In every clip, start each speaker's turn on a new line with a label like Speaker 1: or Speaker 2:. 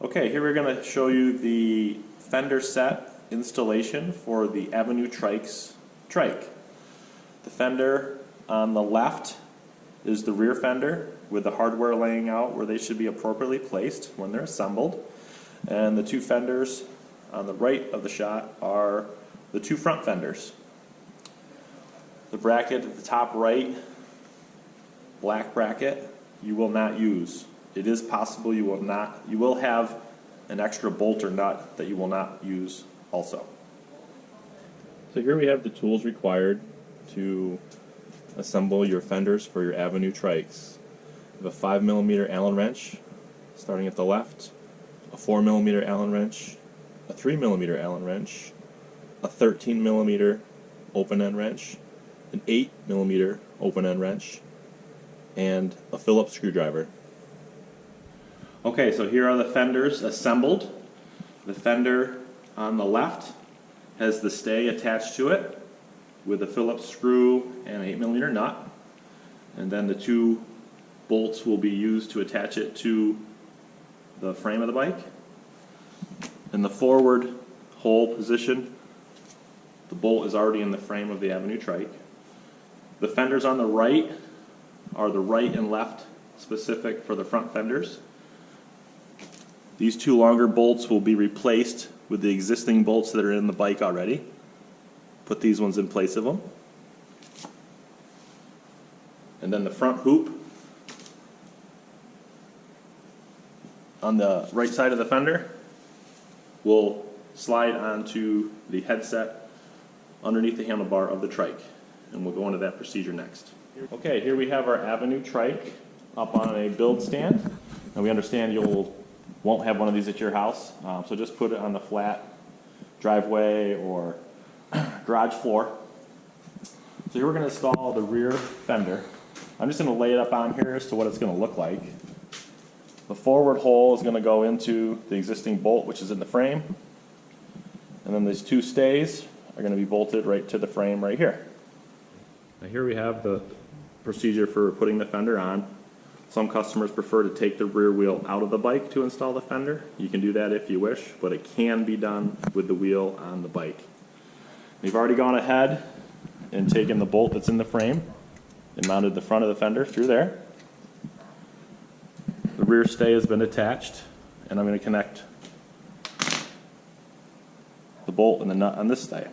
Speaker 1: Okay, here we're going to show you the Fender set installation for the Avenue Trikes trike. The fender on the left is the rear fender with the hardware laying out where they should be appropriately placed when they're assembled. And the two fenders on the right of the shot are the two front fenders. The bracket at the top right, black bracket, you will not use. It is possible you will have an extra bolt or nut that you will not use also. So here we have the tools required to assemble your fenders for your Avenue Trikes. We have a 5mm Allen wrench starting at the left, a 4mm Allen wrench, a 3mm Allen wrench, a 13mm open end wrench, an 8mm open end wrench, and a Phillips screwdriver. Okay, so here are the fenders assembled. The fender on the left has the stay attached to it with a Phillips screw and an 8mm nut. And then the two bolts will be used to attach it to the frame of the bike. In the forward hole position, the bolt is already in the frame of the Avenue Trike. The fenders on the right are the right and left specific for the front fenders. These two longer bolts will be replaced with the existing bolts that are in the bike already. Put these ones in place of them. And then the front hoop on the right side of the fender will slide onto the headset underneath the handlebar of the trike. And we'll go into that procedure next. Okay, here we have our Avenue Trike up on a build stand. And we understand you won't have one of these at your house, so just put it on the flat driveway or garage floor. So here we're going to install the rear fender. I'm just going to lay it up on here as to what it's going to look like. The forward hole is going to go into the existing bolt, which is in the frame. And then these two stays are going to be bolted right to the frame right here. Now here we have the procedure for putting the fender on. Some customers prefer to take the rear wheel out of the bike to install the fender. You can do that if you wish, but it can be done with the wheel on the bike. We've already gone ahead and taken the bolt that's in the frame and mounted the front of the fender through there. The rear stay has been attached, and I'm going to connect the bolt and the nut on this stay.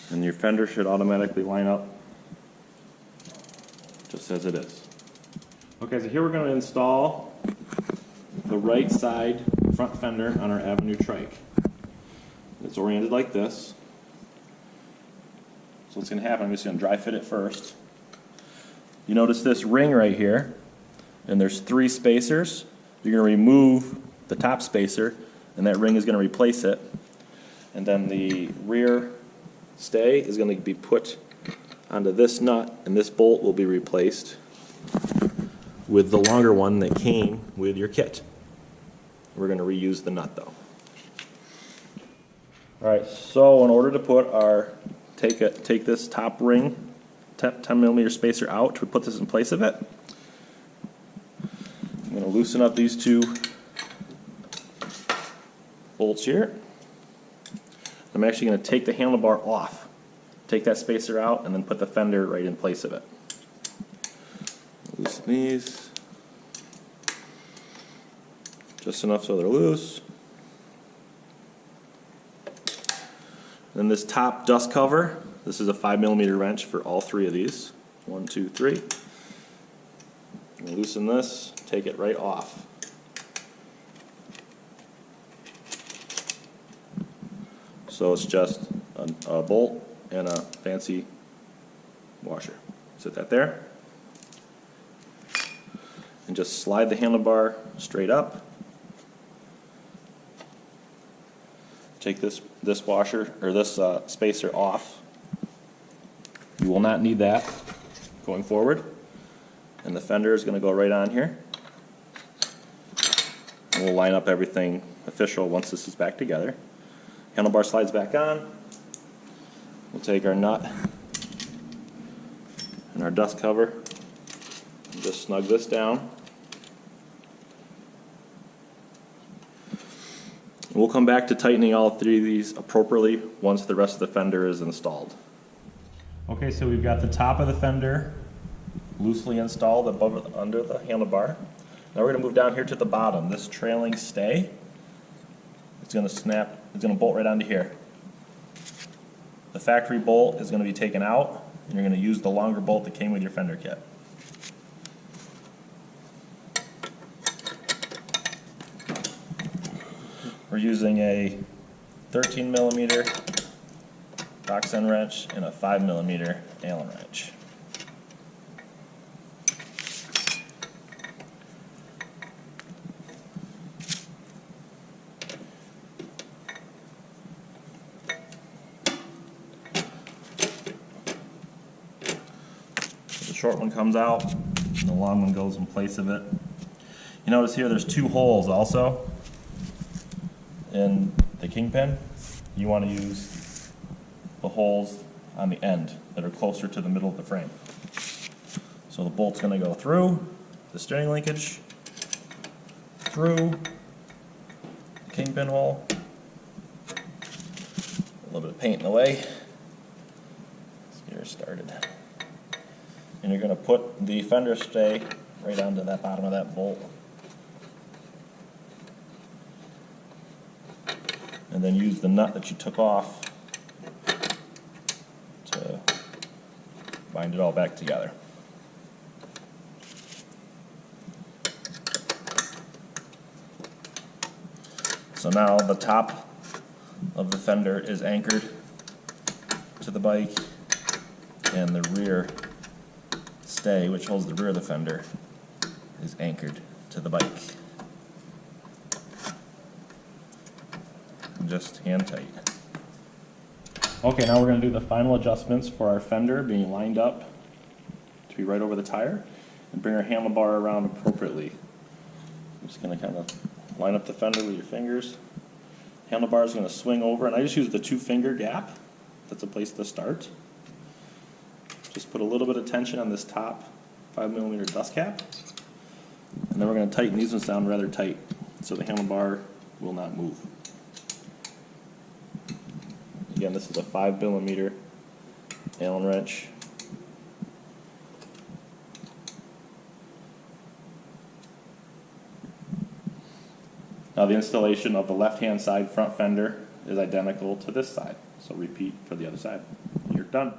Speaker 1: And your fender should automatically line up just as it is. Okay, so here we're going to install the right side front fender on our Avenue Trike. It's oriented like this. So what's going to happen, I'm just going to dry fit it first. You notice this ring right here, and there's 3 spacers. You're going to remove the top spacer, and that ring is going to replace it. And then the rear stay is going to be put onto this nut, and this bolt will be replaced with the longer one that came with your kit. We're going to reuse the nut though. Alright, so in order to put our, take this top ring, 10mm spacer out to put this in place of it, I'm going to loosen up these two bolts here. I'm actually going to take the handlebar off, take that spacer out, and then put the fender right in place of it. Loosen these just enough so they're loose. Then this top dust cover, this is a 5mm wrench for all 3 of these. 1, 2, 3. Loosen this, take it right off. So it's just a bolt and a fancy washer. Set that there. And just slide the handlebar straight up. Take this washer, or this spacer off. You will not need that going forward. And the fender is going to go right on here. And we'll line up everything official once this is back together. Handlebar slides back on. We'll take our nut and our dust cover and just snug this down. We'll come back to tightening all three of these appropriately once the rest of the fender is installed. Okay, so we've got the top of the fender loosely installed under the handlebar. Now we're going to move down here to the bottom. This trailing stay, it's going to snap, it's going to bolt right onto here. The factory bolt is going to be taken out, and you're going to use the longer bolt that came with your fender kit. We're using a 13mm box end wrench and a 5mm Allen wrench. The short one comes out, and the long one goes in place of it. You notice here there's two holes also in the kingpin. You want to use the holes on the end that are closer to the middle of the frame. So the bolt's going to go through the steering linkage, through the kingpin hole, a little bit of paint in the way. Let's get her started. And you're going to put the fender stay right onto that bottom of that bolt. And then use the nut that you took off to bind it all back together. So now the top of the fender is anchored to the bike, and the rear stay, which holds the rear of the fender, is anchored to the bike. Just hand tight. Okay, now we're going to do the final adjustments for our fender being lined up to be right over the tire, and bring our handlebar around appropriately. I'm just going to kind of line up the fender with your fingers. Handlebar is going to swing over, and I just use the 2-finger gap. That's a place to start. Just put a little bit of tension on this top 5mm dust cap, and then we're going to tighten these ones down rather tight so the handlebar will not move. Again, this is a 5mm Allen wrench. Now the installation of the left-hand side front fender is identical to this side, so repeat for the other side. You're done.